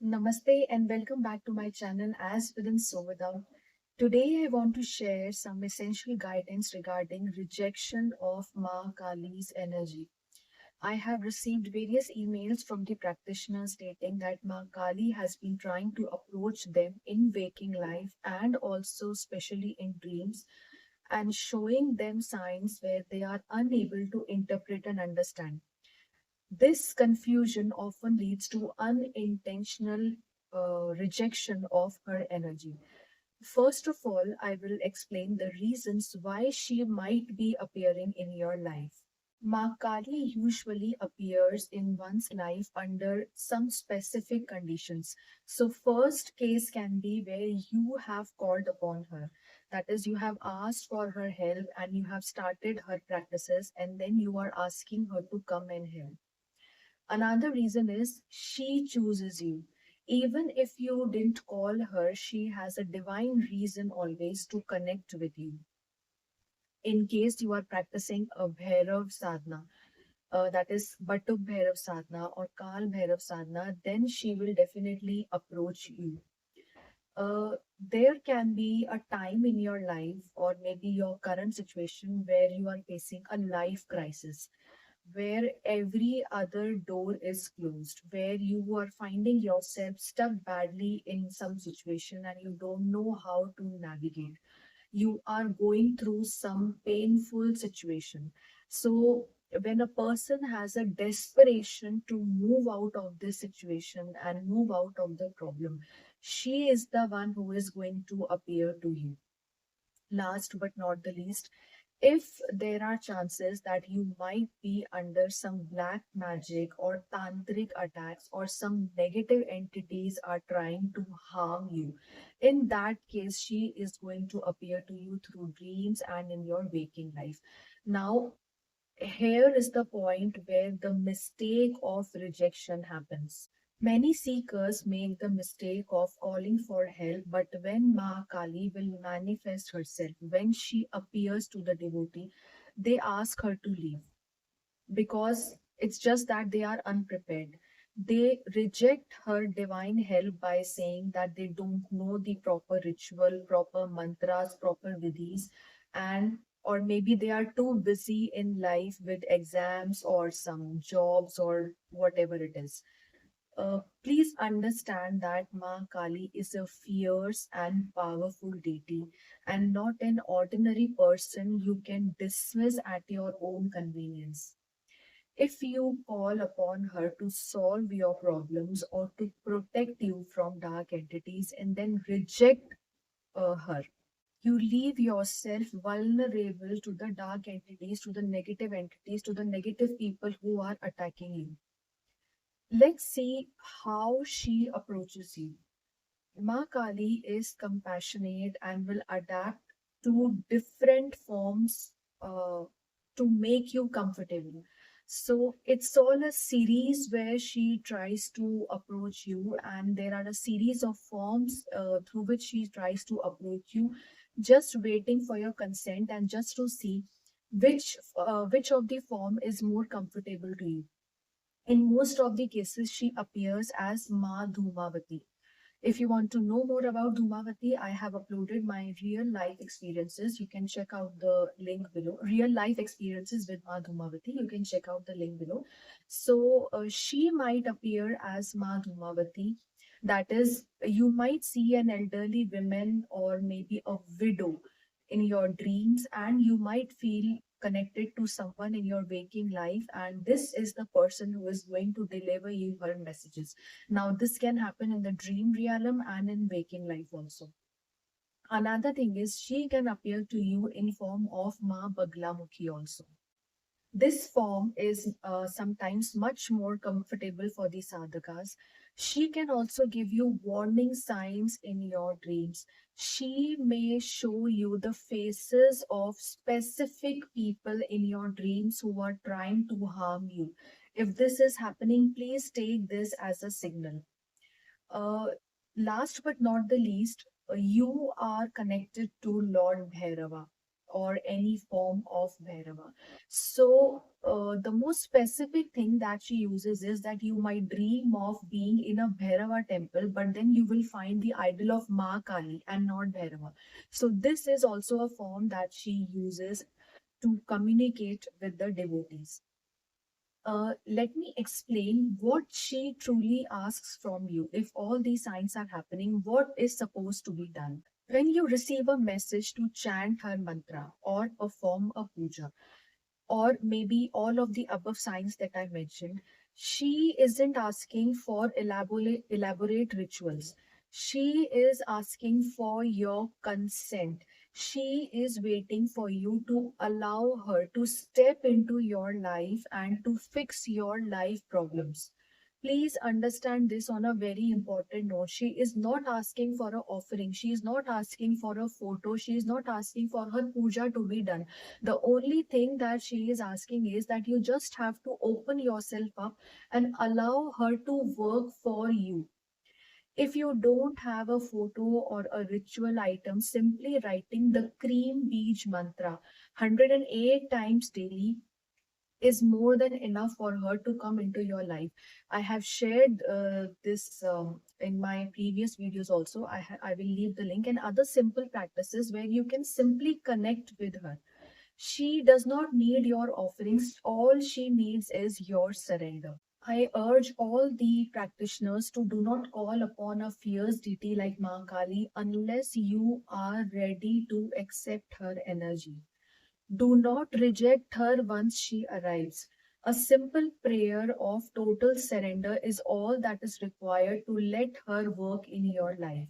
Namaste and welcome back to my channel As Within So Without. Today I want to share some essential guidance regarding rejection of Ma Kali's energy. I have received various emails from the practitioners stating that Ma Kali has been trying to approach them in waking life and also especially in dreams and showing them signs where they are unable to interpret and understand. This confusion often leads to unintentional rejection of her energy. First of all, I will explain the reasons why she might be appearing in your life. Ma Kali usually appears in one's life under some specific conditions. So, first case can be where you have called upon her. That is, you have asked for her help and you have started her practices, and then you are asking her to come and help. Another reason is she chooses you. Even if you didn't call her, she has a divine reason always to connect with you. In case you are practicing a Bhairav sadhana, that is Batuk Bhairav sadhana or Kal Bhairav sadhana, then she will definitely approach you. There can be a time in your life or maybe your current situation where you are facing a life crisis, where every other door is closed, where you are finding yourself stuck badly in some situation and you don't know how to navigate. You are going through some painful situation. So, when a person has a desperation to move out of this situation and move out of the problem, she is the one who is going to appear to you. Last but not the least, if there are chances that you might be under some black magic or tantric attacks or some negative entities are trying to harm you, in that case, she is going to appear to you through dreams and in your waking life. Now, here is the point where the mistake of rejection happens. Many seekers make the mistake of calling for help, but when Ma Kali will manifest herself, when she appears to the devotee, they ask her to leave because it's just that they are unprepared. They reject her divine help by saying that they don't know the proper ritual, proper mantras, proper vidhis, and or maybe they are too busy in life with exams or some jobs or whatever it is. Please understand that Ma Kali is a fierce and powerful deity and not an ordinary person you can dismiss at your own convenience. If you call upon her to solve your problems or to protect you from dark entities and then reject her, you leave yourself vulnerable to the dark entities, to the negative people who are attacking you. Let's see how she approaches you. Ma Kali is compassionate and will adapt to different forms to make you comfortable. So it's all a series where she tries to approach you, and there are a series of forms through which she tries to approach you, just waiting for your consent and just to see which of the form is more comfortable to you. In most of the cases, she appears as Ma Dhumavati. If you want to know more about Dhumavati, I have uploaded my real life experiences. You can check out the link below. Real life experiences with Ma Dhumavati. You can check out the link below. So she might appear as Ma Dhumavati. That is, you might see an elderly woman or maybe a widow in your dreams, and you might feel connected to someone in your waking life, and this is the person who is going to deliver you her messages. Now, this can happen in the dream realm and in waking life also. Another thing is she can appear to you in form of Ma Baglamukhi also. This form is sometimes much more comfortable for the sadhakas. She can also give you warning signs in your dreams. She may show you the faces of specific people in your dreams who are trying to harm you. If this is happening, please take this as a signal. Uh, Last but not the least, you are connected to Lord Bhairava. or any form of Bhairava. So, the most specific thing that she uses is that you might dream of being in a Bhairava temple, but then you will find the idol of Ma Kali and not Bhairava. So, this is also a form that she uses to communicate with the devotees. Let me explain what she truly asks from you. If all these signs are happening, what is supposed to be done? When you receive a message to chant her mantra or perform a puja, or maybe all of the above signs that I mentioned, she isn't asking for elaborate rituals. She is asking for your consent. She is waiting for you to allow her to step into your life and to fix your life problems. Please understand this on a very important note. She is not asking for an offering. She is not asking for a photo. She is not asking for her puja to be done. The only thing that she is asking is that you just have to open yourself up and allow her to work for you. If you don't have a photo or a ritual item, simply writing the Cream Beach mantra 108 times daily is more than enough for her to come into your life. I have shared this in my previous videos also. I will leave the link and other simple practices where you can simply connect with her. She does not need your offerings. All she needs is your surrender. I urge all the practitioners to do not call upon a fierce deity like Ma Kali unless you are ready to accept her energy. Do not reject her once she arrives. A simple prayer of total surrender is all that is required to let her work in your life.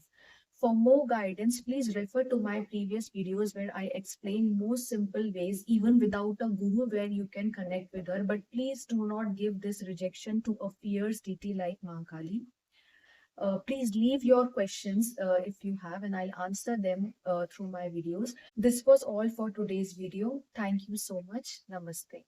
For more guidance, please refer to my previous videos where I explain more simple ways, even without a guru, where you can connect with her. But please do not give this rejection to a fierce deity like Mahakali. Please leave your questions if you have, and I'll answer them through my videos. This was all for today's video. Thank you so much. Namaste.